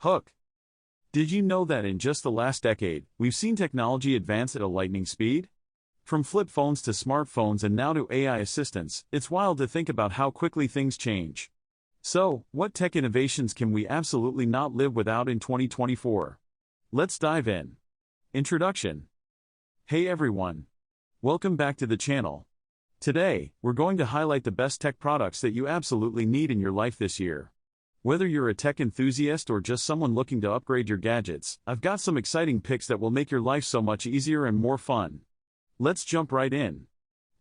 Hook. Did you know that in just the last decade, we've seen technology advance at a lightning speed? From flip phones to smartphones and now to AI assistants, it's wild to think about how quickly things change. So, what tech innovations can we absolutely not live without in 2024? Let's dive in. Introduction. Hey everyone. Welcome back to the channel. Today, we're going to highlight the best tech products that you absolutely need in your life this year. Whether you're a tech enthusiast or just someone looking to upgrade your gadgets, I've got some exciting picks that will make your life so much easier and more fun. Let's jump right in.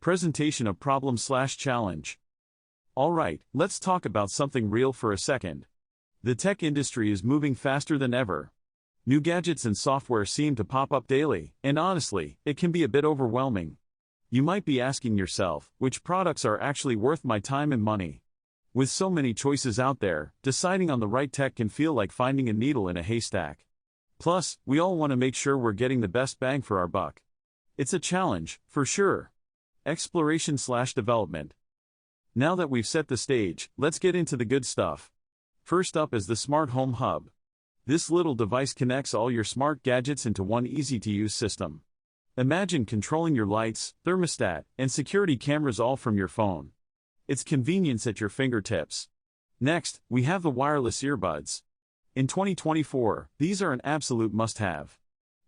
Presentation of problem/challenge. Alright, let's talk about something real for a second. The tech industry is moving faster than ever. New gadgets and software seem to pop up daily, and honestly, it can be a bit overwhelming. You might be asking yourself, which products are actually worth my time and money? With so many choices out there, deciding on the right tech can feel like finding a needle in a haystack. Plus, we all want to make sure we're getting the best bang for our buck. It's a challenge, for sure. Exploration/development. Now that we've set the stage, let's get into the good stuff. First up is the Smart Home Hub. This little device connects all your smart gadgets into one easy-to-use system. Imagine controlling your lights, thermostat, and security cameras all from your phone. It's convenience at your fingertips. Next, we have the wireless earbuds. In 2024, these are an absolute must-have.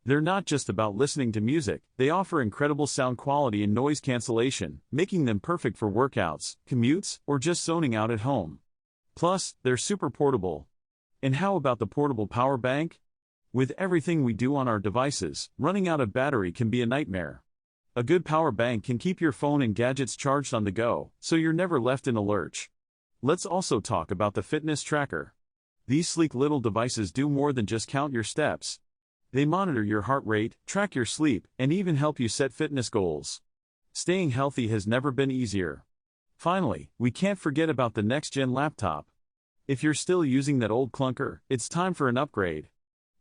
They're not just about listening to music, they offer incredible sound quality and noise cancellation, making them perfect for workouts, commutes, or just zoning out at home. Plus, they're super portable. And how about the portable power bank? With everything we do on our devices, running out of battery can be a nightmare. A good power bank can keep your phone and gadgets charged on the go, so you're never left in a lurch. Let's also talk about the fitness tracker. These sleek little devices do more than just count your steps. They monitor your heart rate, track your sleep, and even help you set fitness goals. Staying healthy has never been easier. Finally, we can't forget about the next-gen laptop. If you're still using that old clunker, it's time for an upgrade.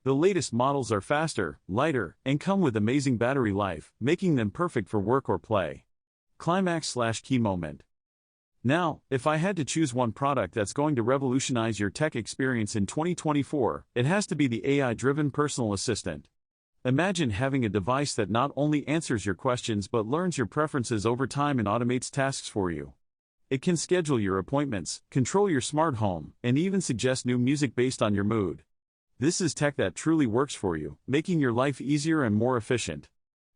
The latest models are faster, lighter, and come with amazing battery life, making them perfect for work or play. Climax/key moment. Now, if I had to choose one product that's going to revolutionize your tech experience in 2024, it has to be the AI-driven personal assistant. Imagine having a device that not only answers your questions but learns your preferences over time and automates tasks for you. It can schedule your appointments, control your smart home, and even suggest new music based on your mood. This is tech that truly works for you, making your life easier and more efficient.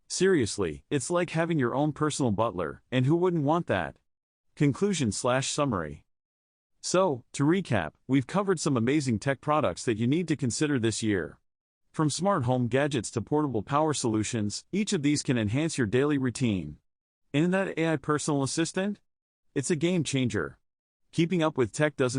Seriously, it's like having your own personal butler, and who wouldn't want that? Conclusion/summary. So, to recap, we've covered some amazing tech products that you need to consider this year. From smart home gadgets to portable power solutions, each of these can enhance your daily routine. And that AI personal assistant? It's a game changer. Keeping up with tech doesn't